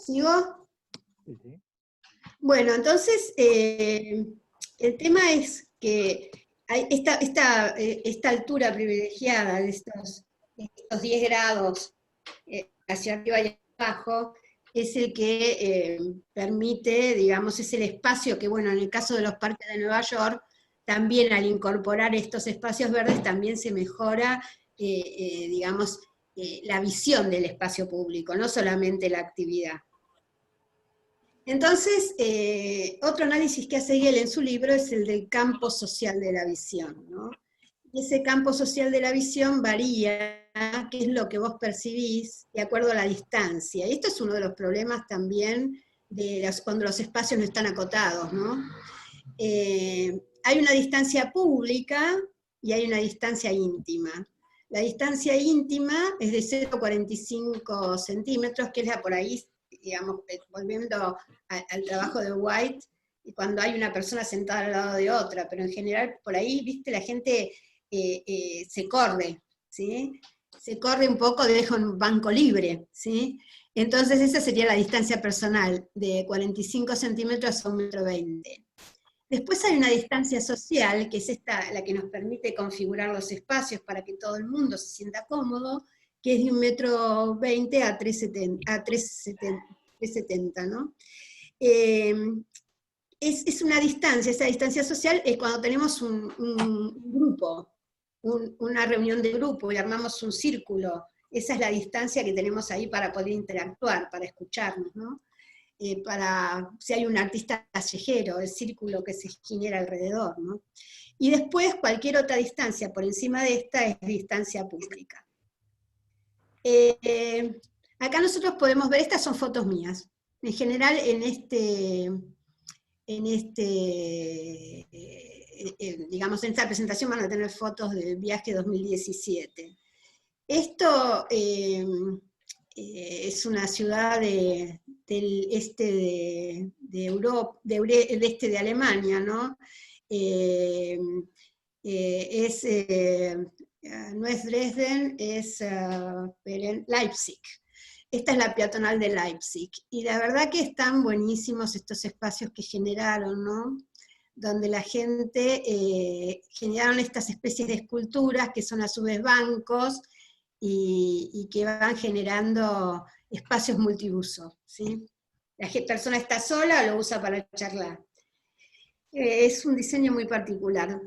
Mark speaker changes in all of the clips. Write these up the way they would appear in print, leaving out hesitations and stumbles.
Speaker 1: ¿Sigo?
Speaker 2: Sí, sí.
Speaker 1: Bueno, entonces, el tema es que hay esta altura privilegiada de estos 10 grados hacia arriba y abajo, es el que permite, digamos, es el espacio que, bueno, en el caso de los parques de Nueva York, también al incorporar estos espacios verdes, también se mejora, digamos, la visión del espacio público, no solamente la actividad. Entonces, otro análisis que hace Hegel en su libro es el del campo social de la visión, ¿no? Ese campo social de la visión varía, qué es lo que vos percibís, de acuerdo a la distancia. Y esto es uno de los problemas también de cuando los espacios no están acotados, ¿no? Hay una distancia pública y hay una distancia íntima. La distancia íntima es de 0,45 centímetros, que es la por ahí, digamos, volviendo al trabajo de White, cuando hay una persona sentada al lado de otra, pero en general por ahí, viste, la gente se corre, ¿sí? Se corre un poco, deja un banco libre, ¿sí? Entonces esa sería la distancia personal, de 45 centímetros a 1,20 m. Después hay una distancia social, que es esta, la que nos permite configurar los espacios para que todo el mundo se sienta cómodo, que es de 1,20 m a 3,70, ¿no? Es una distancia, esa distancia social es cuando tenemos un grupo, una reunión de grupo y armamos un círculo. Esa es la distancia que tenemos ahí para poder interactuar, para escucharnos, ¿no? Si hay un artista callejero, el círculo que se genera alrededor, ¿no? Y después cualquier otra distancia por encima de esta es distancia pública. Acá nosotros podemos ver, estas son fotos mías. En general digamos, en esta presentación van a tener fotos del viaje 2017. Esto es una ciudad del este de Europa, del este de Alemania, ¿no? No es Dresden, es Leipzig. Esta es la peatonal de Leipzig, y la verdad que están buenísimos estos espacios que generaron, ¿no? Donde la gente generaron estas especies de esculturas que son a su vez bancos, y que van generando espacios multiuso, ¿sí? La persona está sola, lo usa para charlar. Es un diseño muy particular.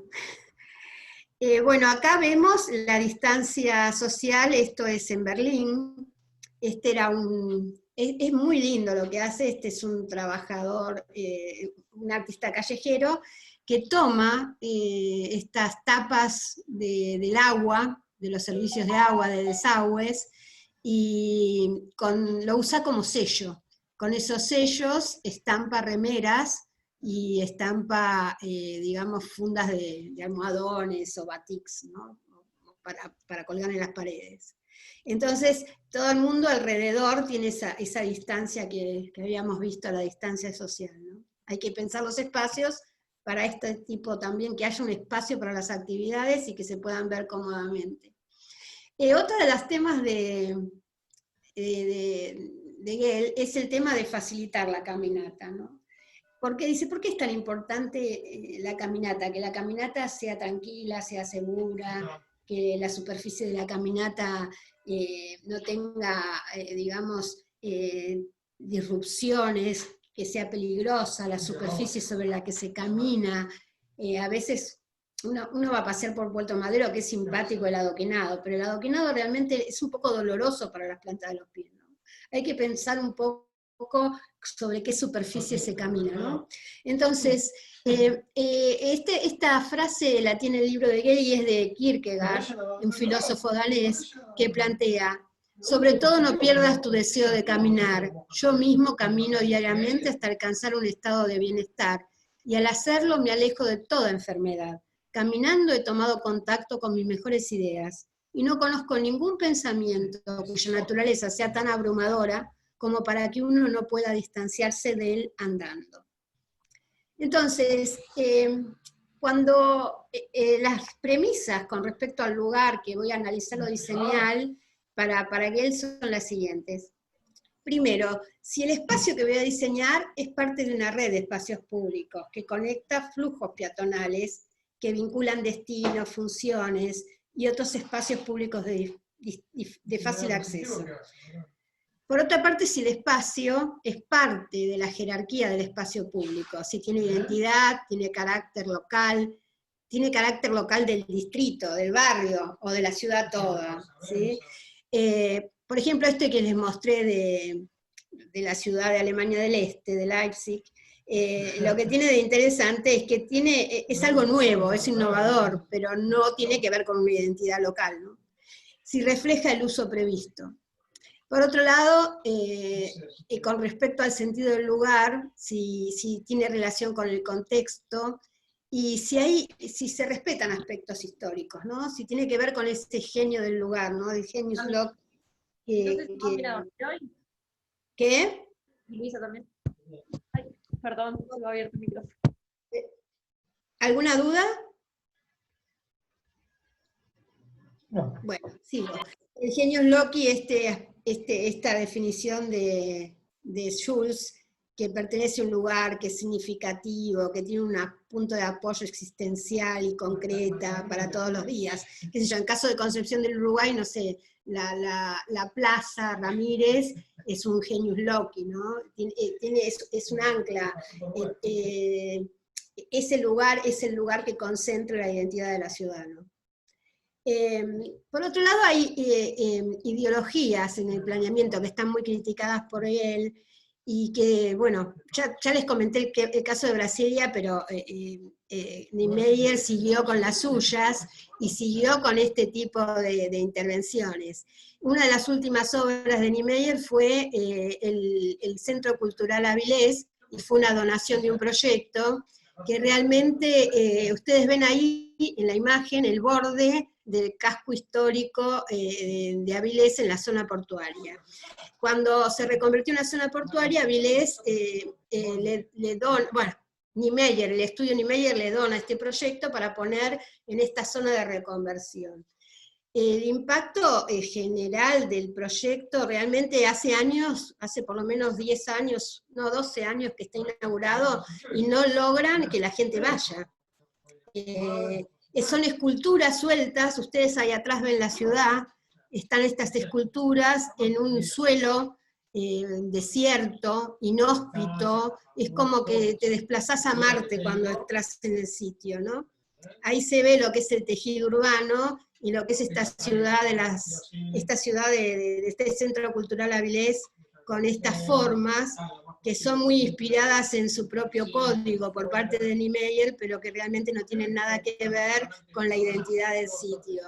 Speaker 1: Bueno, acá vemos la distancia social, esto es en Berlín. Es muy lindo lo que hace, este es un trabajador, un artista callejero, que toma estas tapas del agua, de los servicios de agua, de desagües, y lo usa como sello. Con esos sellos estampa remeras y estampa, digamos, fundas de almohadones o batiks, ¿no? Para colgar en las paredes. Entonces, todo el mundo alrededor tiene esa distancia que habíamos visto, la distancia social, ¿no? Hay que pensar los espacios para este tipo también, que haya un espacio para las actividades y que se puedan ver cómodamente. Otro de los temas de Hegel es el tema de facilitar la caminata, ¿no? Porque dice, ¿por qué es tan importante la caminata? Que la caminata sea tranquila, sea segura, que la superficie de la caminata no tenga, digamos, disrupciones, que sea peligrosa la superficie sobre la que se camina. A veces uno va a pasear por Puerto Madero, que es simpático el adoquinado, pero el adoquinado realmente es un poco doloroso para las plantas de los pies, ¿no? Hay que pensar un poco sobre qué superficie se camina, ¿no? Entonces, esta frase la tiene el libro de Hegel y es de Kierkegaard, un filósofo danés, que plantea: sobre todo no pierdas tu deseo de caminar. Yo mismo camino diariamente hasta alcanzar un estado de bienestar, y al hacerlo me alejo de toda enfermedad. Caminando he tomado contacto con mis mejores ideas, y no conozco ningún pensamiento cuya naturaleza sea tan abrumadora como para que uno no pueda distanciarse de él andando. Entonces, cuando las premisas con respecto al lugar, que voy a analizar lo diseñal, para Hegel son las siguientes. Primero, si el espacio que voy a diseñar es parte de una red de espacios públicos que conecta flujos peatonales, que vinculan destinos, funciones y otros espacios públicos de fácil acceso. Por otra parte, si el espacio es parte de la jerarquía del espacio público, si tiene identidad, tiene carácter local del distrito, del barrio o de la ciudad toda, ¿sí? Por ejemplo, este que les mostré de la ciudad de Alemania del Este, de Leipzig, lo que tiene de interesante es que es algo nuevo, es innovador, pero no tiene que ver con una identidad local, ¿no? Si refleja el uso previsto. Por otro lado, con respecto al sentido del lugar, si tiene relación con el contexto, y si se respetan aspectos históricos, ¿no? Si tiene que ver con ese genio del lugar, ¿no? El genius loci. ¿Qué?
Speaker 2: Y Luisa también. Ay, perdón, se me ha abierto el micrófono.
Speaker 1: ¿Alguna duda?
Speaker 3: No.
Speaker 1: Bueno, sigo. El genius loci, esta definición de Schulz, que pertenece a un lugar, que es significativo, que tiene un punto de apoyo existencial y concreta para todos los días. Qué sé yo, en caso de Concepción del Uruguay, no sé, la Plaza Ramírez es un genius loci, ¿no? Es un ancla. Ese lugar es el lugar que concentra la identidad de la ciudad, ¿no? Por otro lado, hay ideologías en el planeamiento que están muy criticadas por él, y que, bueno, ya les comenté el caso de Brasilia, pero Niemeyer siguió con las suyas, y siguió con este tipo de intervenciones. Una de las últimas obras de Niemeyer fue el Centro Cultural Avilés, y fue una donación de un proyecto, que realmente, ustedes ven ahí en la imagen el borde del casco histórico de Avilés en la zona portuaria. Cuando se reconvirtió en una zona portuaria, Avilés le dona, bueno, Niemeyer, el estudio Niemeyer le dona este proyecto para poner en esta zona de reconversión. El impacto general del proyecto realmente hace por lo menos 10 años, no, 12 años que está inaugurado, y no logran que la gente vaya. Son esculturas sueltas, ustedes ahí atrás ven la ciudad, están estas esculturas en un suelo desierto, inhóspito, es como que te desplazás a Marte cuando entras en el sitio, ¿no? Ahí se ve lo que es el tejido urbano, y lo que es esta ciudad de este Centro Cultural Avilés, con estas formas, que son muy inspiradas en su propio código por parte de Niemeyer, pero que realmente no tienen nada que ver con la identidad del sitio.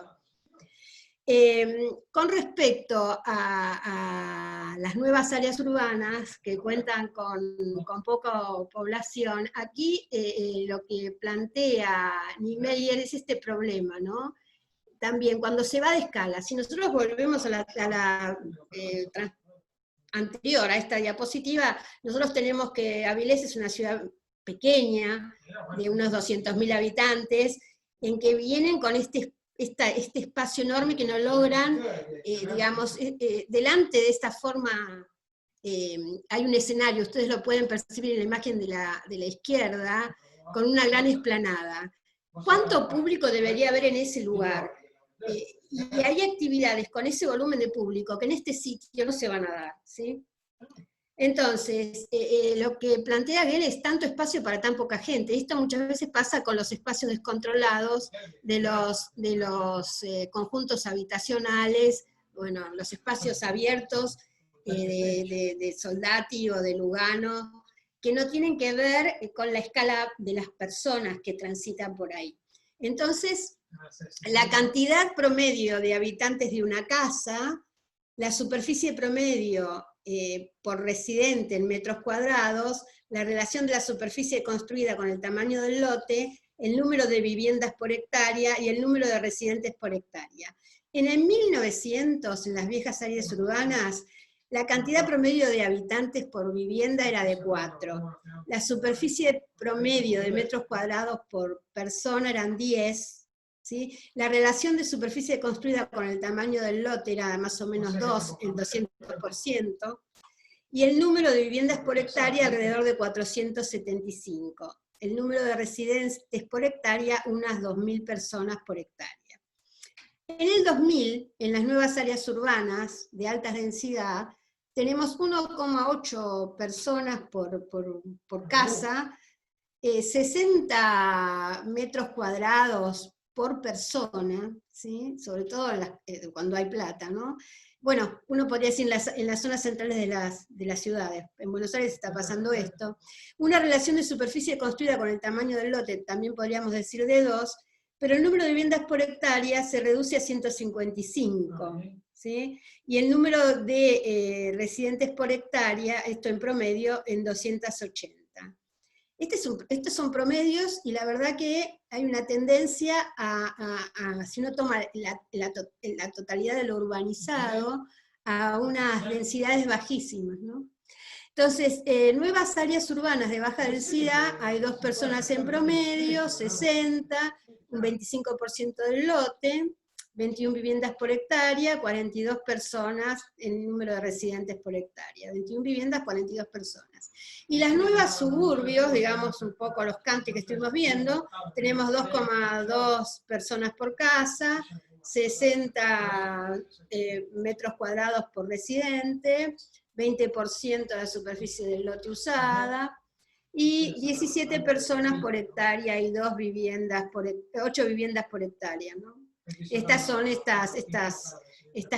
Speaker 1: Con respecto a las nuevas áreas urbanas, que cuentan con poca población, aquí lo que plantea Niemeyer es este problema, ¿no? También cuando se va de escala, si nosotros volvemos a la anterior, a esta diapositiva, nosotros tenemos que Avilés es una ciudad pequeña, de unos 200.000 habitantes, en que vienen con este espacio enorme que no logran, digamos, delante de esta forma, hay un escenario, ustedes lo pueden percibir en la imagen de la izquierda, con una gran explanada. ¿Cuánto público debería haber en ese lugar? Y hay actividades con ese volumen de público que en este sitio no se van a dar, ¿sí? Entonces, lo que plantea Gell es tanto espacio para tan poca gente. Esto muchas veces pasa con los espacios descontrolados de los conjuntos habitacionales, bueno, los espacios abiertos de Soldati o de Lugano, que no tienen que ver con la escala de las personas que transitan por ahí. Entonces, la cantidad promedio de habitantes de una casa, la superficie promedio por residente en metros cuadrados, la relación de la superficie construida con el tamaño del lote, el número de viviendas por hectárea y el número de residentes por hectárea. En el 1900, en las viejas áreas urbanas, la cantidad promedio de habitantes por vivienda era de 4. La superficie promedio de metros cuadrados por persona eran 10. ¿sí? La relación de superficie construida con el tamaño del lote era más o menos 2, el 200%. y el número de viviendas por hectárea alrededor de 475. El número de residentes por hectárea, unas 2.000 personas por hectárea. En el 2000, en las nuevas áreas urbanas de alta densidad, tenemos 1,8 personas por casa, 60 metros cuadrados por persona, ¿sí? Sobre todo cuando hay plata, ¿no? Bueno, uno podría decir en las zonas centrales de las ciudades, en Buenos Aires está pasando esto, una relación de superficie construida con el tamaño del lote, también podríamos decir de 2, pero el número de viviendas por hectárea se reduce a 155, ¿sí? Y el número de residentes por hectárea, esto en promedio, en 280. Estos son promedios, y la verdad que hay una tendencia si uno toma la totalidad de lo urbanizado, a unas densidades bajísimas, ¿no? Entonces, nuevas áreas urbanas de baja densidad, hay 2 personas en promedio, 60, un 25% del lote, 21 viviendas por hectárea, 42 personas en número de residentes por hectárea. 21 viviendas, 42 personas. Y las nuevas suburbios, digamos un poco los country que estuvimos viendo, tenemos 2,2 personas por casa, 60 metros cuadrados por residente, 20% de la superficie del lote usada, y 17 personas por hectárea y 8 viviendas por hectárea, ¿no? Estas son estas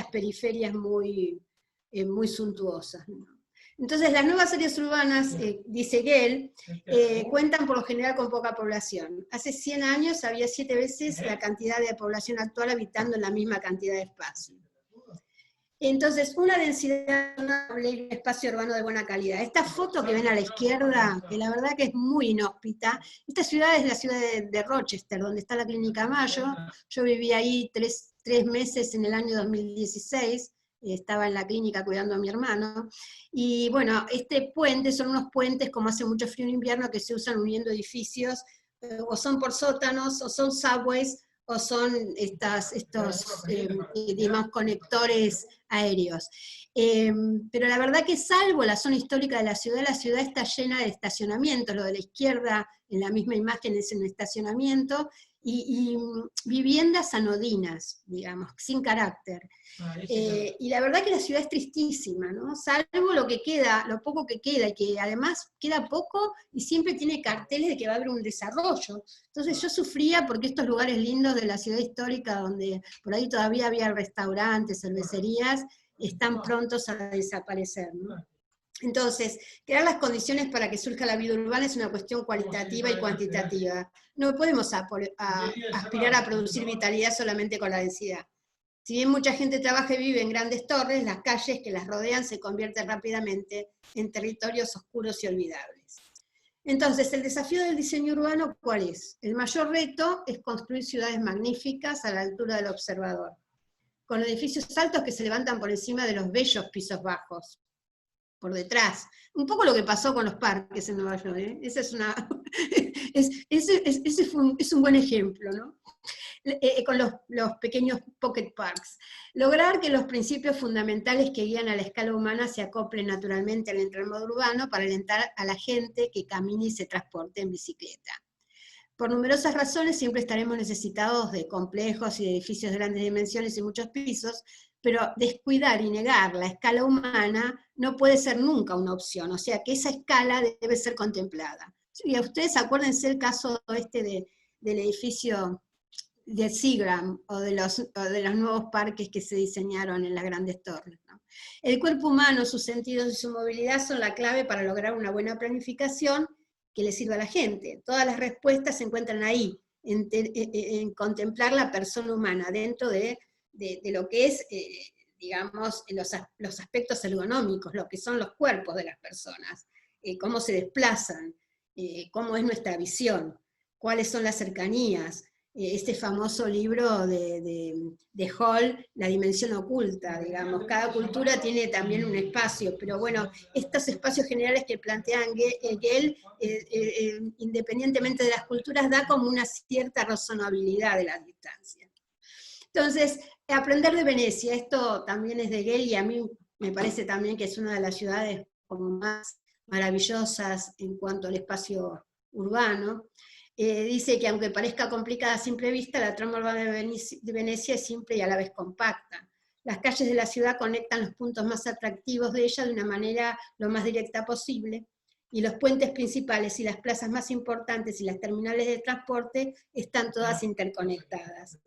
Speaker 1: periferias muy suntuosas, ¿no? Entonces, las nuevas áreas urbanas, dice Gell, cuentan por lo general con poca población. Hace 100 años había 7 veces la cantidad de población actual habitando en la misma cantidad de espacio. Entonces, una densidad razonable y un espacio urbano de buena calidad. Esta foto que ven a la izquierda, que la verdad que es muy inhóspita, esta ciudad es la ciudad de Rochester, donde está la Clínica Mayo. Yo viví ahí 3 meses en el año 2016, estaba en la clínica cuidando a mi hermano, y bueno, este puente, son unos puentes como hace mucho frío en invierno, que se usan uniendo edificios, o son por sótanos, o son subways, o son estos digamos, conectores aéreos. Pero la verdad que salvo la zona histórica de la ciudad está llena de estacionamientos. Lo de la izquierda, en la misma imagen, es un estacionamiento, y viviendas anodinas, digamos, sin carácter. Y la verdad que la ciudad es tristísima, ¿no? Salvo lo que queda, lo poco que queda, y que además queda poco y siempre tiene carteles de que va a haber un desarrollo. Entonces yo sufría porque estos lugares lindos de la ciudad histórica, donde por ahí todavía había restaurantes, cervecerías, están prontos a desaparecer, ¿no? Entonces, crear las condiciones para que surja la vida urbana es una cuestión cualitativa y cuantitativa. No podemos aspirar a producir vitalidad solamente con la densidad. Si bien mucha gente trabaja y vive en grandes torres, las calles que las rodean se convierten rápidamente en territorios oscuros y olvidables. Entonces, el desafío del diseño urbano, ¿cuál es? El mayor reto es construir ciudades magníficas a la altura del observador, con edificios altos que se levantan por encima de los bellos pisos bajos, por detrás. Un poco lo que pasó con los parques en Nueva York, ¿eh? Ese es un buen ejemplo, ¿no? Con los pequeños pocket parks. Lograr que los principios fundamentales que guían a la escala humana se acoplen naturalmente al entramado urbano para alentar a la gente que camine y se transporte en bicicleta. Por numerosas razones siempre estaremos necesitados de complejos y de edificios de grandes dimensiones y muchos pisos, pero descuidar y negar la escala humana no puede ser nunca una opción, o sea que esa escala debe ser contemplada. Y a ustedes acuérdense el caso del edificio de Seagram, o de los nuevos parques que se diseñaron en las grandes torres, ¿no? El cuerpo humano, sus sentidos y su movilidad son la clave para lograr una buena planificación que le sirva a la gente. Todas las respuestas se encuentran ahí, en contemplar la persona humana, dentro de lo que es, digamos, los aspectos ergonómicos, lo que son los cuerpos de las personas, cómo se desplazan, cómo es nuestra visión, cuáles son las cercanías. Este famoso libro de Hall, La dimensión oculta, digamos, cada cultura tiene también un espacio, pero bueno, estos espacios generales que plantean Gell, independientemente de las culturas, da como una cierta razonabilidad de las distancias. Entonces, aprender de Venecia, esto también es de Gell, y a mí me parece también que es una de las ciudades como más maravillosas en cuanto al espacio urbano. Dice que aunque parezca complicada a simple vista, la trama urbana de Venecia es simple y a la vez compacta. Las calles de la ciudad conectan los puntos más atractivos de ella de una manera lo más directa posible, y los puentes principales y las plazas más importantes y las terminales de transporte están todas interconectadas.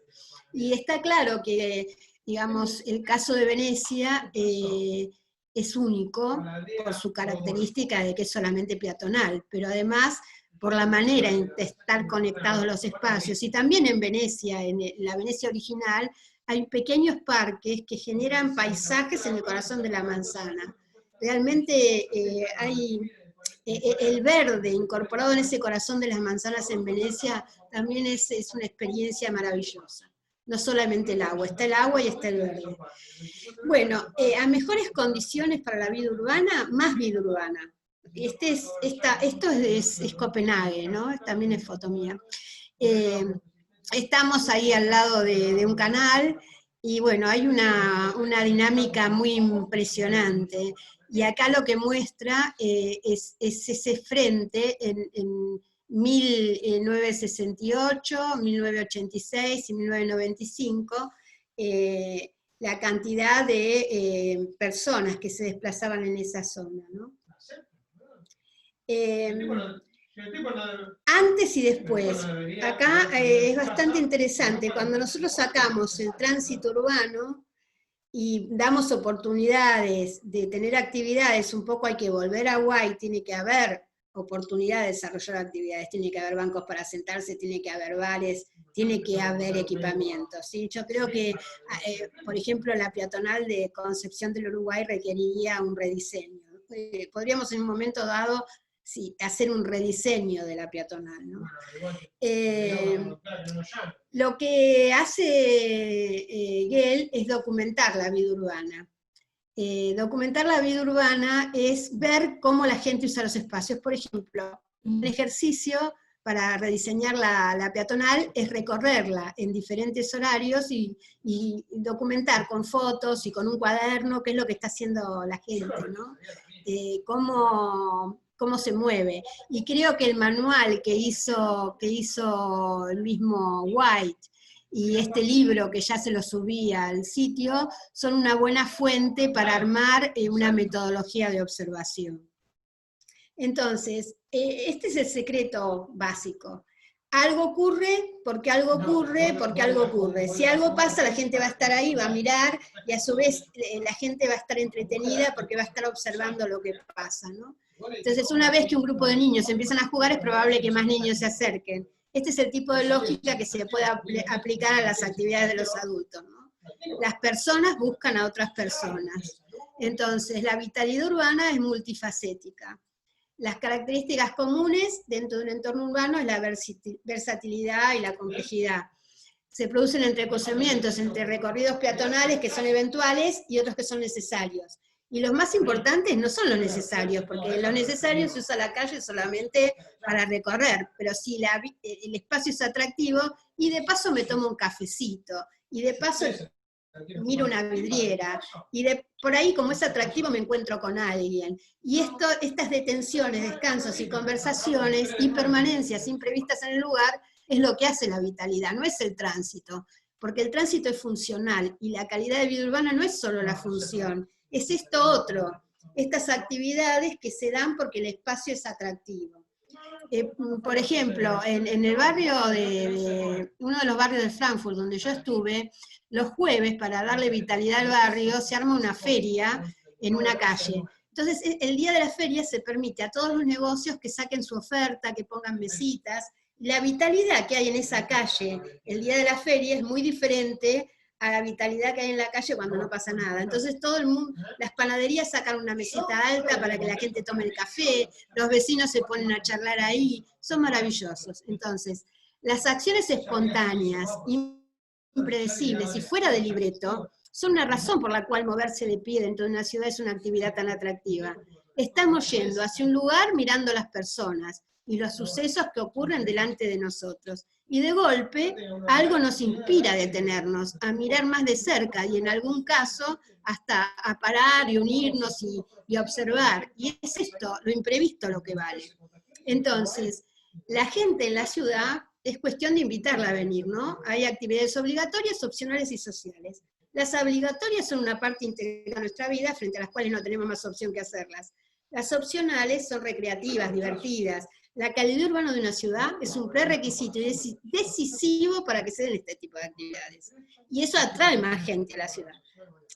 Speaker 1: Y está claro que, digamos, el caso de Venecia es único por su característica de que es solamente peatonal, pero además por la manera en de estar conectados los espacios. Y también en Venecia, en la Venecia original, hay pequeños parques que generan paisajes en el corazón de la manzana. Realmente hay el verde incorporado en ese corazón de las manzanas en Venecia también es una experiencia maravillosa. No solamente el agua y está el verde. Bueno, a mejores condiciones para la vida urbana, más vida urbana. Esto es Copenhague, ¿no? También es foto mía. Estamos ahí al lado de un canal, y bueno, hay una dinámica muy impresionante. Y acá lo que muestra es ese frente en 1968, 1986 y 1995, la cantidad de personas que se desplazaban en esa zona, ¿no? Antes y después. Acá es bastante interesante. Cuando nosotros sacamos el tránsito urbano y damos oportunidades de tener actividades, un poco hay que volver a White, tiene que haber oportunidad de desarrollar actividades, tiene que haber bancos para sentarse, tiene que haber bares, tiene que haber equipamiento, ¿sí? Yo creo que, por ejemplo, la peatonal de Concepción del Uruguay requeriría un rediseño. Podríamos en un momento dado hacer un rediseño de la peatonal, ¿no? Lo que hace Gell es documentar la vida urbana. Documentar la vida urbana es ver cómo la gente usa los espacios. Por ejemplo, un ejercicio para rediseñar la peatonal es recorrerla en diferentes horarios y documentar con fotos y con un cuaderno qué es lo que está haciendo la gente, ¿no? Cómo se mueve. Y creo que el manual que hizo el mismo White y este libro que ya se lo subí al sitio, son una buena fuente para armar una metodología de observación. Entonces, este es el secreto básico. Algo ocurre, porque algo ocurre, porque algo ocurre. Si algo pasa, la gente va a estar ahí, va a mirar, y a su vez la gente va a estar entretenida porque va a estar observando lo que pasa, ¿no? Entonces, una vez que un grupo de niños empiezan a jugar, es probable que más niños se acerquen. Este es el tipo de lógica que se puede aplicar a las actividades de los adultos, ¿no? Las personas buscan a otras personas. Entonces, la vitalidad urbana es multifacética. Las características comunes dentro de un entorno urbano es la versatilidad y la complejidad. Se producen entrecruzamientos entre recorridos peatonales que son eventuales y otros que son necesarios. Y los más importantes no son los necesarios, porque los necesarios se usa la calle solamente para recorrer, pero si el espacio es atractivo, y de paso me tomo un cafecito, y de paso miro una vidriera, y por ahí, como es atractivo, me encuentro con alguien. Y estas detenciones, descansos y conversaciones y permanencias imprevistas en el lugar es lo que hace la vitalidad, no es el tránsito, porque el tránsito es funcional, y la calidad de vida urbana no es solo la función, es esto otro, estas actividades que se dan porque el espacio es atractivo. Por ejemplo, en el barrio uno de los barrios de Frankfurt donde yo estuve, los jueves, para darle vitalidad al barrio, se arma una feria en una calle. Entonces, el día de la feria se permite a todos los negocios que saquen su oferta, que pongan mesitas. La vitalidad que hay en esa calle el día de la feria es muy diferente a la vitalidad que hay en la calle cuando no pasa nada. Entonces todo el mundo, las panaderías sacan una mesita alta para que la gente tome el café, los vecinos se ponen a charlar ahí, son maravillosos. Entonces, las acciones espontáneas, impredecibles y fuera de libreto, son una razón por la cual moverse de pie dentro de una ciudad es una actividad tan atractiva. Estamos yendo hacia un lugar mirando a las personas, y los sucesos que ocurren delante de nosotros. Y de golpe, algo nos inspira a detenernos, a mirar más de cerca, y en algún caso, hasta a parar y unirnos y observar. Y es esto, lo imprevisto, lo que vale. Entonces, la gente en la ciudad es cuestión de invitarla a venir, ¿no? Hay actividades obligatorias, opcionales y sociales. Las obligatorias son una parte integral de nuestra vida, frente a las cuales no tenemos más opción que hacerlas. Las opcionales son recreativas, divertidas. La calidad urbana de una ciudad es un prerequisito y decisivo para que se den este tipo de actividades. Y eso atrae más gente a la ciudad.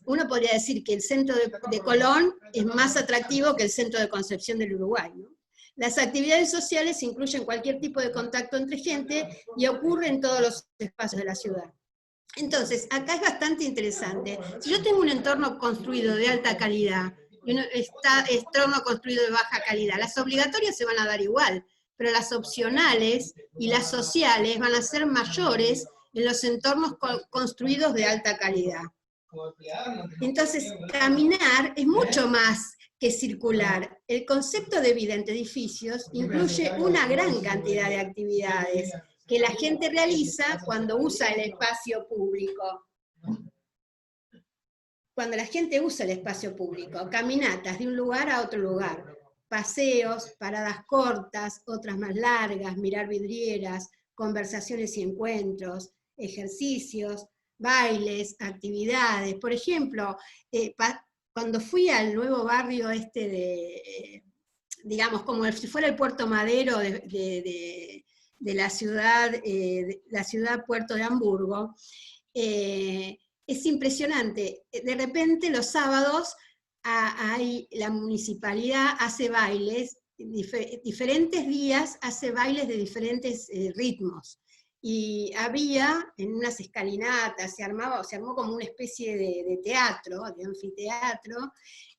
Speaker 1: Uno podría decir que el centro de Colón es más atractivo que el centro de Concepción del Uruguay, ¿no? Las actividades sociales incluyen cualquier tipo de contacto entre gente y ocurre en todos los espacios de la ciudad. Entonces, acá es bastante interesante. Si yo tengo un entorno construido de alta calidad y un entorno construido de baja calidad, las obligatorias se van a dar igual, pero las opcionales y las sociales van a ser mayores en los entornos construidos de alta calidad. Entonces, caminar es mucho más que circular. El concepto de vida entre edificios incluye una gran cantidad de actividades que la gente realiza cuando usa el espacio público. Cuando la gente usa el espacio público, caminatas de un lugar a otro lugar, paseos, paradas cortas, otras más largas, mirar vidrieras, conversaciones y encuentros, ejercicios, bailes, actividades. Por ejemplo, cuando fui al nuevo barrio digamos, como si fuera el Puerto Madero de la ciudad Puerto de Hamburgo, es impresionante. De repente los sábados la municipalidad hace bailes, diferentes días hace bailes de diferentes ritmos. Y había en unas escalinatas, se armó como una especie de teatro, de anfiteatro,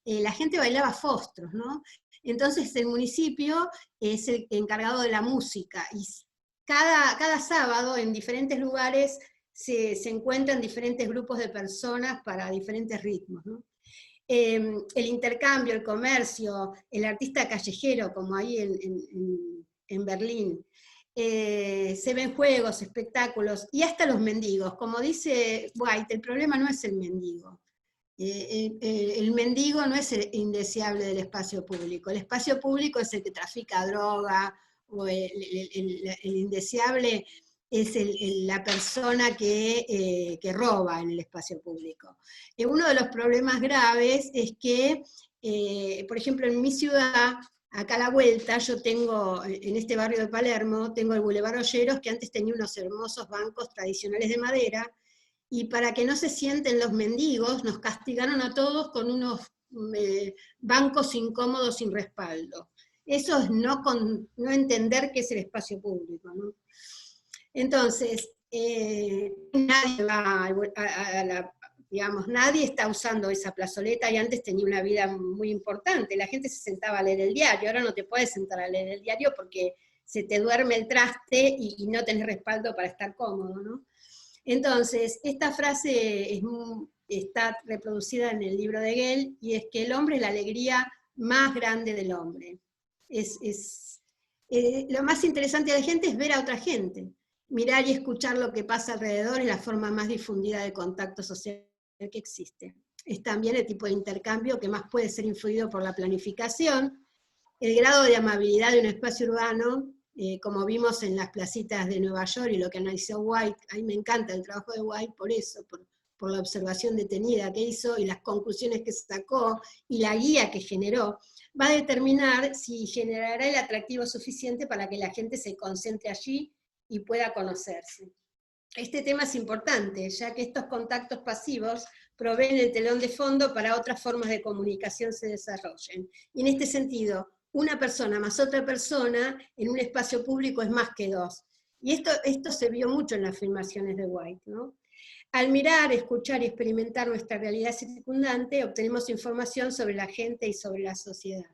Speaker 1: la gente bailaba fostros, ¿no? Entonces el municipio es el encargado de la música, y cada sábado en diferentes lugares se encuentran diferentes grupos de personas para diferentes ritmos, ¿no? El intercambio, el comercio, el artista callejero, como ahí en Berlín, se ven juegos, espectáculos, y hasta los mendigos. Como dice White, el problema no es el mendigo. El mendigo no es el indeseable del espacio público. El espacio público es el que trafica droga, o el indeseable es la persona que roba en el espacio público. Uno de los problemas graves es que, por ejemplo, en mi ciudad, acá a la vuelta, yo tengo, en este barrio de Palermo, tengo el Boulevard Olleros, que antes tenía unos hermosos bancos tradicionales de madera, y para que no se sienten los mendigos, nos castigaron a todos con unos bancos incómodos sin respaldo. Eso es no entender qué es el espacio público, ¿no? Entonces, nadie va digamos, nadie está usando esa plazoleta, y antes tenía una vida muy importante. La gente se sentaba a leer el diario, ahora no te puedes sentar a leer el diario porque se te duerme el traste y no tenés respaldo para estar cómodo, ¿no? Entonces, esta frase está reproducida en el libro de Gell, y es que el hombre es la alegría más grande del hombre. Lo más interesante de la gente es ver a otra gente. Mirar y escuchar lo que pasa alrededor es la forma más difundida de contacto social que existe. Es también el tipo de intercambio que más puede ser influido por la planificación, el grado de amabilidad de un espacio urbano, como vimos en las placitas de Nueva York y lo que analizó White. A mí me encanta el trabajo de White por eso, por la observación detenida que hizo y las conclusiones que sacó y la guía que generó, va a determinar si generará el atractivo suficiente para que la gente se concentre allí y pueda conocerse. Este tema es importante, ya que estos contactos pasivos proveen el telón de fondo para otras formas de comunicación se desarrollen. Y en este sentido, una persona más otra persona en un espacio público es más que dos. Y esto se vio mucho en las afirmaciones de White, ¿no? Al mirar, escuchar y experimentar nuestra realidad circundante, obtenemos información sobre la gente y sobre la sociedad.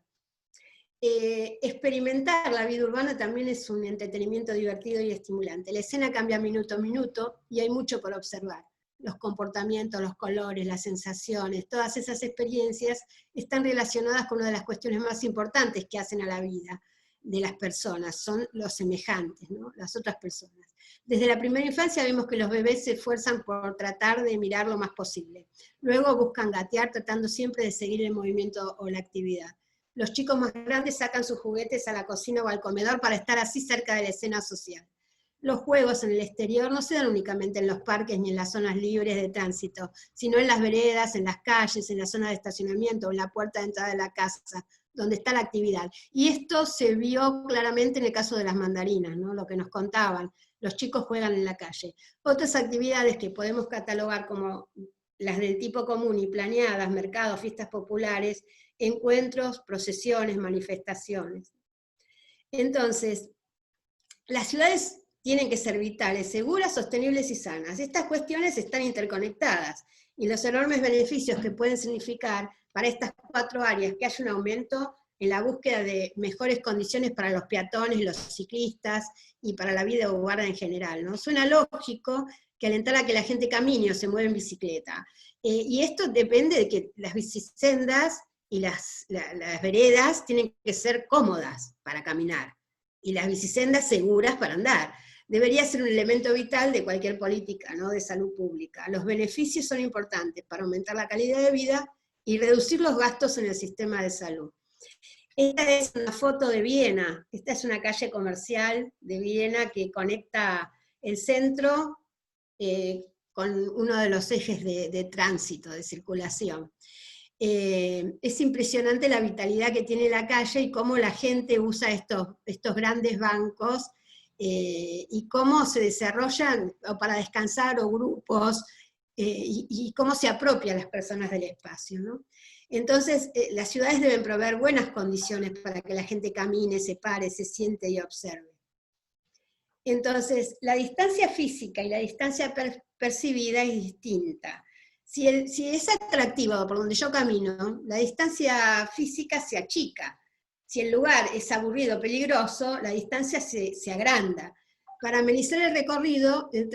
Speaker 1: Experimentar la vida urbana también es un entretenimiento divertido y estimulante. La escena cambia minuto a minuto y hay mucho por observar. Los comportamientos, los colores, las sensaciones, todas esas experiencias están relacionadas con una de las cuestiones más importantes que hacen a la vida, de las personas, son los semejantes, ¿no? Las otras personas. Desde la primera infancia vemos que los bebés se esfuerzan por tratar de mirar lo más posible. Luego buscan gatear, tratando siempre de seguir el movimiento o la actividad. Los chicos más grandes sacan sus juguetes a la cocina o al comedor para estar así cerca de la escena social. Los juegos en el exterior no se dan únicamente en los parques ni en las zonas libres de tránsito, sino en las veredas, en las calles, en la zona de estacionamiento, o en la puerta de entrada de la casa, donde está la actividad. Y esto se vio claramente en el caso de las mandarinas, ¿no? Lo que nos contaban. Los chicos juegan en la calle. Otras actividades que podemos catalogar como las del tipo común y planeadas, mercados, fiestas populares, encuentros, procesiones, manifestaciones. Entonces, las ciudades tienen que ser vitales, seguras, sostenibles y sanas. Estas cuestiones están interconectadas, y los enormes beneficios que pueden significar para estas 4 áreas que haya un aumento en la búsqueda de mejores condiciones para los peatones, los ciclistas, y para la vida urbana en general, ¿no? Suena lógico que alentar a que la gente camine o se mueva en bicicleta. Y esto depende de que las bicisendas y las veredas tienen que ser cómodas para caminar, y las bicisendas seguras para andar. Debería ser un elemento vital de cualquier política, ¿no?, de salud pública. Los beneficios son importantes para aumentar la calidad de vida y reducir los gastos en el sistema de salud. Esta es una foto de Viena. Esta es una calle comercial de Viena que conecta el centro con uno de los ejes de tránsito, de circulación. Es impresionante la vitalidad que tiene la calle y cómo la gente usa estos grandes bancos, y cómo se desarrollan o para descansar o grupos, y cómo se apropian las personas del espacio, ¿no? Entonces, las ciudades deben proveer buenas condiciones para que la gente camine, se pare, se siente y observe. Entonces, la distancia física y la distancia percibida es distinta. Si es atractivo por donde yo camino, la distancia física se achica. Si el lugar es aburrido, peligroso, la distancia se agranda. Para amenizar el recorrido, el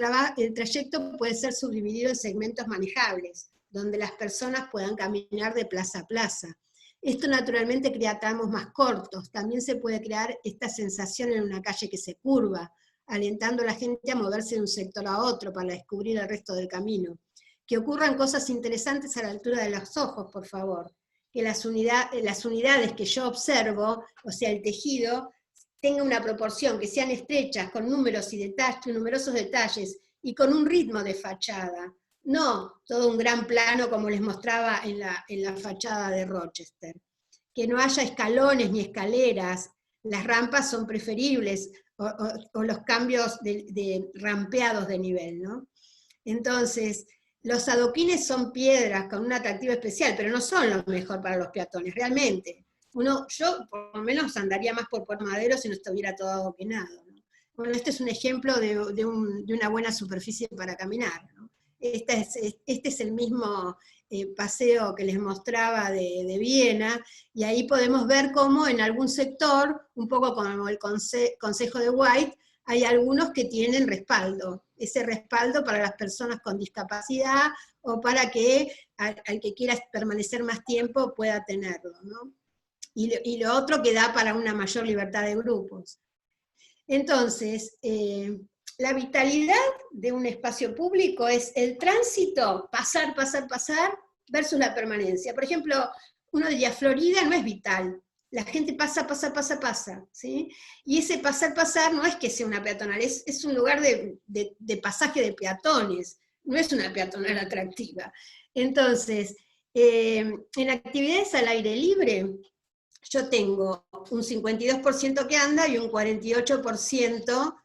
Speaker 1: trayecto puede ser subdividido en segmentos manejables, donde las personas puedan caminar de plaza a plaza. Esto naturalmente crea tramos más cortos. También se puede crear esta sensación en una calle que se curva, alentando a la gente a moverse de un sector a otro para descubrir el resto del camino. Que ocurran cosas interesantes a la altura de los ojos, por favor. Que las unidades que yo observo, o sea, el tejido, tenga una proporción, que sean estrechas, con números y numerosos detalles, y con un ritmo de fachada. No todo un gran plano como les mostraba en la fachada de Rochester. Que no haya escalones ni escaleras, las rampas son preferibles, o los cambios de rampeados de nivel, ¿no? Entonces, los adoquines son piedras con un atractivo especial, pero no son lo mejor para los peatones, realmente. Yo por lo menos andaría más por Puerto Madero si no estuviera todo adoquinado, ¿no? Bueno, este es un ejemplo de una buena superficie para caminar, ¿no? Este es el mismo paseo que les mostraba de Viena, y ahí podemos ver cómo en algún sector, un poco como el Consejo de White, hay algunos que tienen respaldo, ese respaldo para las personas con discapacidad, o para que al que quiera permanecer más tiempo pueda tenerlo, ¿no? Y lo otro que da para una mayor libertad de grupos. Entonces, la vitalidad de un espacio público es el tránsito, pasar, versus la permanencia. Por ejemplo, uno diría, Florida no es vital, la gente pasa, ¿sí? Y ese pasar no es que sea una peatonal, es un lugar de pasaje de peatones, no es una peatonal atractiva. Entonces, en actividades al aire libre, yo tengo un 52% que anda y un 48%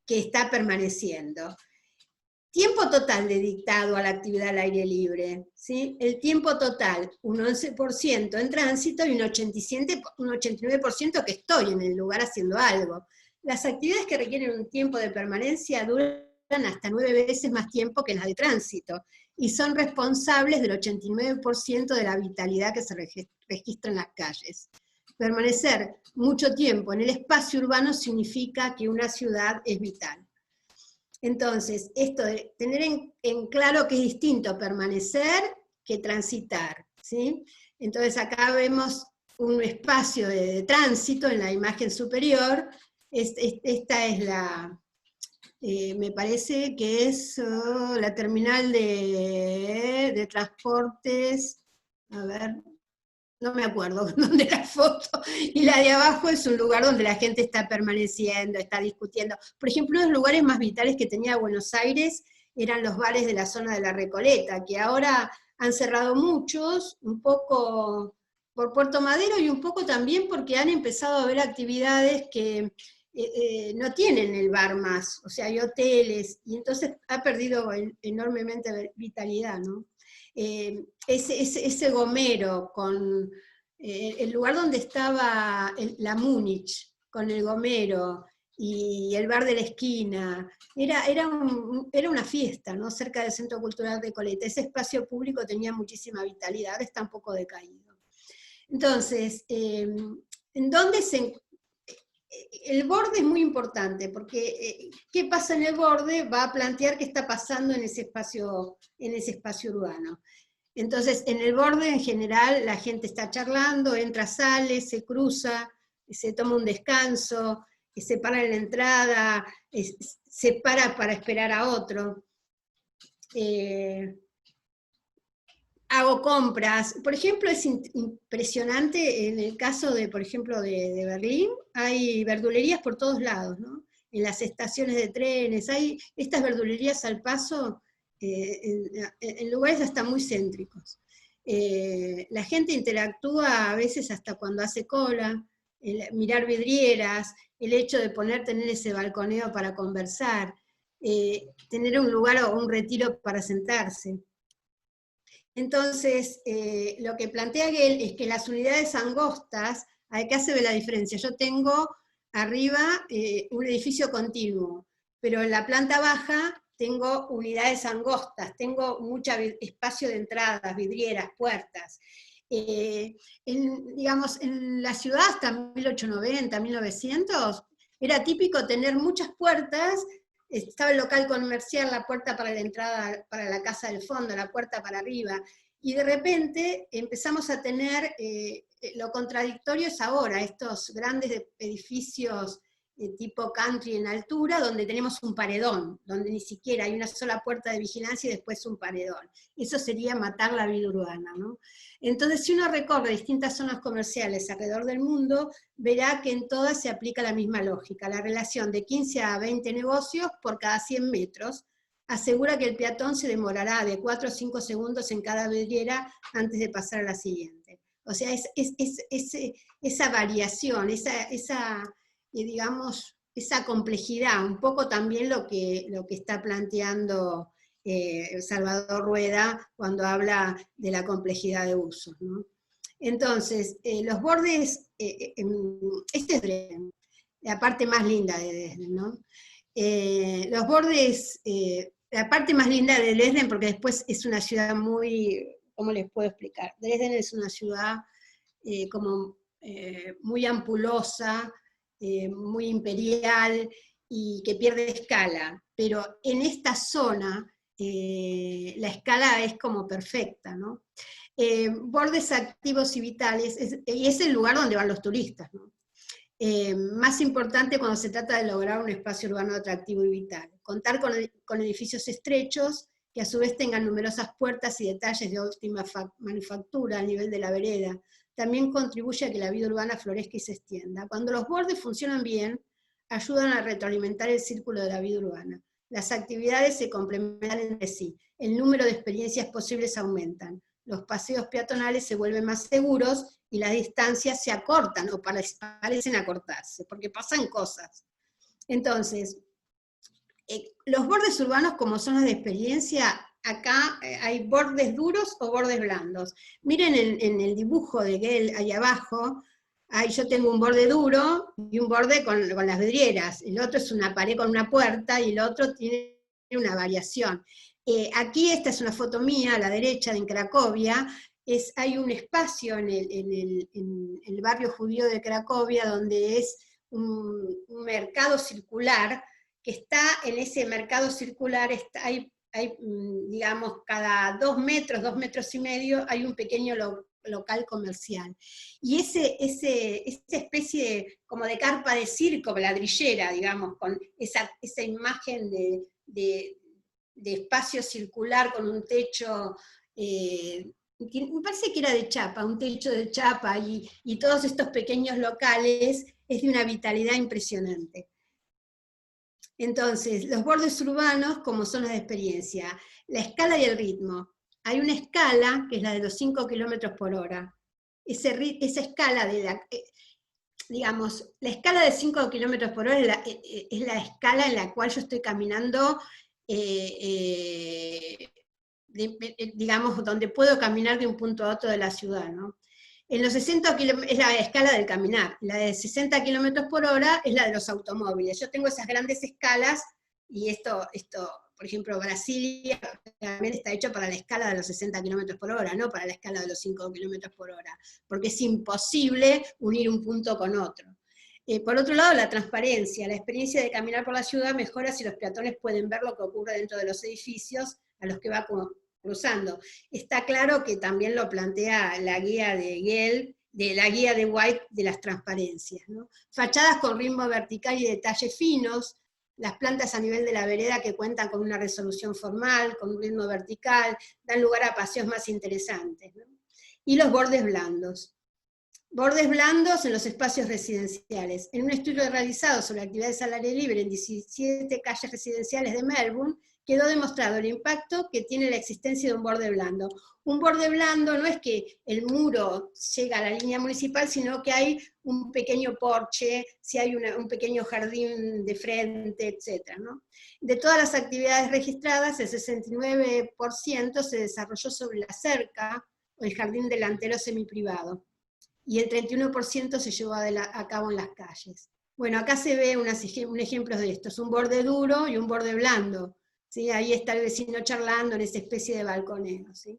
Speaker 1: que está permaneciendo. Tiempo total dedicado a la actividad al aire libre, ¿sí? El tiempo total, un 11% en tránsito y un 89% que estoy en el lugar haciendo algo. Las actividades que requieren un tiempo de permanencia duran hasta 9 veces más tiempo que las de tránsito, y son responsables del 89% de la vitalidad que se registra en las calles. Permanecer mucho tiempo en el espacio urbano significa que una ciudad es vital. Entonces, esto de tener en claro que es distinto permanecer que transitar, ¿sí? Entonces acá vemos un espacio de tránsito en la imagen superior. Esta es la, me parece que es la terminal de transportes, a ver, no me acuerdo dónde la foto, y la de abajo es un lugar donde la gente está permaneciendo, está discutiendo. Por ejemplo, uno de los lugares más vitales que tenía Buenos Aires eran los bares de la zona de la Recoleta, que ahora han cerrado muchos, un poco por Puerto Madero y un poco también porque han empezado a haber actividades que no tienen el bar más, o sea, hay hoteles, y entonces ha perdido enormemente vitalidad, ¿no? Ese gomero con el lugar donde estaba la Múnich, con el gomero, y el bar de la esquina, era una fiesta, ¿no? Cerca del Centro Cultural Recoleta. Ese espacio público tenía muchísima vitalidad, ahora está un poco decaído. Entonces, ¿en dónde el borde es muy importante, porque qué pasa en el borde va a plantear qué está pasando en ese espacio urbano. Entonces, en el borde en general la gente está charlando, entra, sale, se cruza, se toma un descanso, se para en la entrada, se para esperar a otro. Hago compras. Por ejemplo, es impresionante en el caso de, por ejemplo, de Berlín, hay verdulerías por todos lados, ¿no? En las estaciones de trenes, hay estas verdulerías al paso, en lugares hasta muy céntricos. La gente interactúa a veces hasta cuando hace cola, mirar vidrieras, el hecho de tener ese balconeo para conversar, tener un lugar o un retiro para sentarse. Entonces, lo que plantea Gell es que las unidades angostas, acá se ve la diferencia. Yo tengo arriba un edificio continuo, pero en la planta baja tengo unidades angostas, tengo mucho espacio de entradas, vidrieras, puertas. Digamos, en la ciudad hasta 1890, 1900, era típico tener muchas puertas. Estaba el local comercial, la puerta para la entrada, para la casa del fondo, la puerta para arriba, y de repente empezamos a tener, lo contradictorio es ahora, estos grandes edificios tipo country en altura, donde tenemos un paredón, donde ni siquiera hay una sola puerta de vigilancia y después un paredón. Eso sería matar la vida urbana, ¿no? Entonces, si uno recorre distintas zonas comerciales alrededor del mundo, verá que en todas se aplica la misma lógica, la relación de 15 a 20 negocios por cada 100 metros, asegura que el peatón se demorará de 4 o 5 segundos en cada vidriera antes de pasar a la siguiente. O sea, esa variación, digamos, esa complejidad, un poco también lo que está planteando Salvador Rueda cuando habla de la complejidad de usos, ¿no? Entonces, los bordes, esta es Dresden, la parte más linda de Dresden, ¿no? Los bordes, la parte más linda de Dresden, porque después es una ciudad muy, ¿cómo les puedo explicar? Dresden es una ciudad muy ampulosa, muy imperial, y que pierde escala, pero en esta zona la escala es como perfecta, ¿no? Bordes activos y vitales, y es el lugar donde van los turistas, ¿no? Más importante cuando se trata de lograr un espacio urbano atractivo y vital. Contar con edificios estrechos, que a su vez tengan numerosas puertas y detalles de óptima manufactura al nivel de la vereda, también contribuye a que la vida urbana florezca y se extienda. Cuando los bordes funcionan bien, ayudan a retroalimentar el círculo de la vida urbana. Las actividades se complementan entre sí, el número de experiencias posibles aumentan, los paseos peatonales se vuelven más seguros y las distancias se acortan o parecen acortarse, porque pasan cosas. Entonces, los bordes urbanos como zonas de experiencia, acá hay bordes duros o bordes blandos. Miren en el dibujo de Gell ahí abajo, ahí yo tengo un borde duro y un borde con las vidrieras, el otro es una pared con una puerta y el otro tiene una variación. Aquí esta es una foto mía, a la derecha, en Cracovia, hay un espacio en el barrio judío de Cracovia donde es un mercado circular, que está en ese mercado circular, hay digamos, cada 2 metros y medio, hay un pequeño local comercial. Y esa especie como de carpa de circo, ladrillera, digamos, con esa imagen de espacio circular con un techo, me parece que era de chapa, un techo de chapa, y todos estos pequeños locales, es de una vitalidad impresionante. Entonces, los bordes urbanos como zonas de experiencia, la escala y el ritmo. Hay una escala, que es la de los 5 km por hora. Esa escala digamos, la escala de 5 km por hora es la escala en la cual yo estoy caminando, digamos, donde puedo caminar de un punto a otro de la ciudad, ¿no? En los 60 kilómetros es la escala del caminar, la de 60 km por hora es la de los automóviles. Yo tengo esas grandes escalas, y esto por ejemplo, Brasilia también está hecho para la escala de los 60 km por hora, no para la escala de los 5 km por hora, porque es imposible unir un punto con otro. Por otro lado, la transparencia. La experiencia de caminar por la ciudad mejora si los peatones pueden ver lo que ocurre dentro de los edificios a los que va cruzando. Está claro que también lo plantea la guía de Yale, la guía de White de las transparencias, ¿no? Fachadas con ritmo vertical y detalles finos, las plantas a nivel de la vereda que cuentan con una resolución formal, con un ritmo vertical, dan lugar a paseos más interesantes, ¿no? Y los bordes blandos. Bordes blandos en los espacios residenciales. En un estudio realizado sobre actividades al aire libre en 17 calles residenciales de Melbourne, quedó demostrado el impacto que tiene la existencia de un borde blando. Un borde blando no es que el muro llega a la línea municipal, sino que hay un pequeño porche, si hay un pequeño jardín de frente, etc., ¿no? De todas las actividades registradas, el 69% se desarrolló sobre la cerca, o el jardín delantero semiprivado, y el 31% se llevó a cabo en las calles. Bueno, acá se ve un ejemplo de esto, es un borde duro y un borde blando. ¿Sí? Ahí está el vecino charlando en esa especie de balconeo, ¿sí?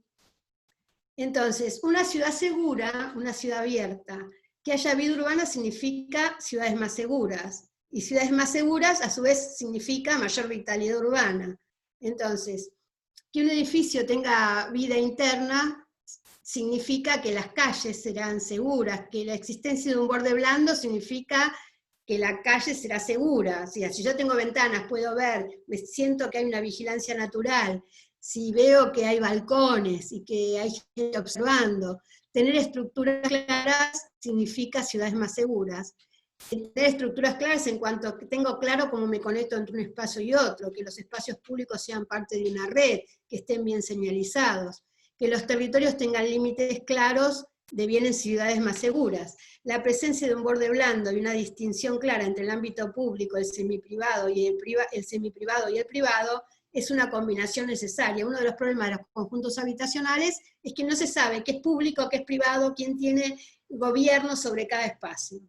Speaker 1: Entonces, una ciudad segura, una ciudad abierta, que haya vida urbana significa ciudades más seguras, y ciudades más seguras a su vez significa mayor vitalidad urbana. Entonces, que un edificio tenga vida interna significa que las calles serán seguras, que la existencia de un borde blando significa que la calle será segura. O sea, si yo tengo ventanas, puedo ver, me siento que hay una vigilancia natural, si veo que hay balcones y que hay gente observando. Tener estructuras claras significa ciudades más seguras. Tener estructuras claras en cuanto que tengo claro cómo me conecto entre un espacio y otro, que los espacios públicos sean parte de una red, que estén bien señalizados, que los territorios tengan límites claros de bien en ciudades más seguras. La presencia de un borde blando y una distinción clara entre el ámbito público, el semiprivado y el privado es una combinación necesaria. Uno de los problemas de los conjuntos habitacionales es que no se sabe qué es público, qué es privado, quién tiene gobierno sobre cada espacio.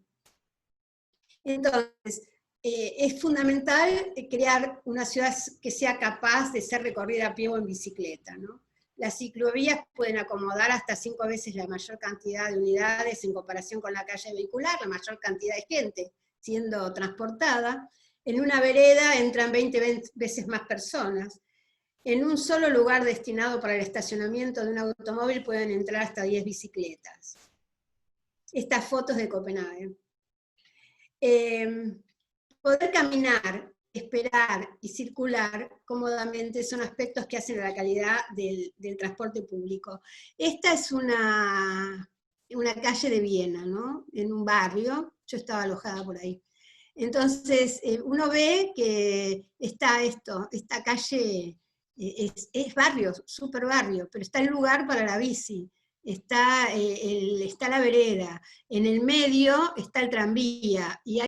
Speaker 1: Entonces, es fundamental crear una ciudad que sea capaz de ser recorrida a pie o en bicicleta, ¿no? Las ciclovías pueden acomodar hasta 5 veces la mayor cantidad de unidades en comparación con la calle vehicular, la mayor cantidad de gente siendo transportada. En una vereda entran 20 veces más personas. En un solo lugar destinado para el estacionamiento de un automóvil pueden entrar hasta 10 bicicletas. Estas fotos de Copenhague. Poder caminar, esperar y circular cómodamente son aspectos que hacen a la calidad del transporte público. Esta es una calle de Viena, ¿no? En un barrio, yo estaba alojada por ahí. Entonces, uno ve que está esta calle es barrio, súper barrio, pero está el lugar para la bici, está la vereda, en el medio está el tranvía, y hay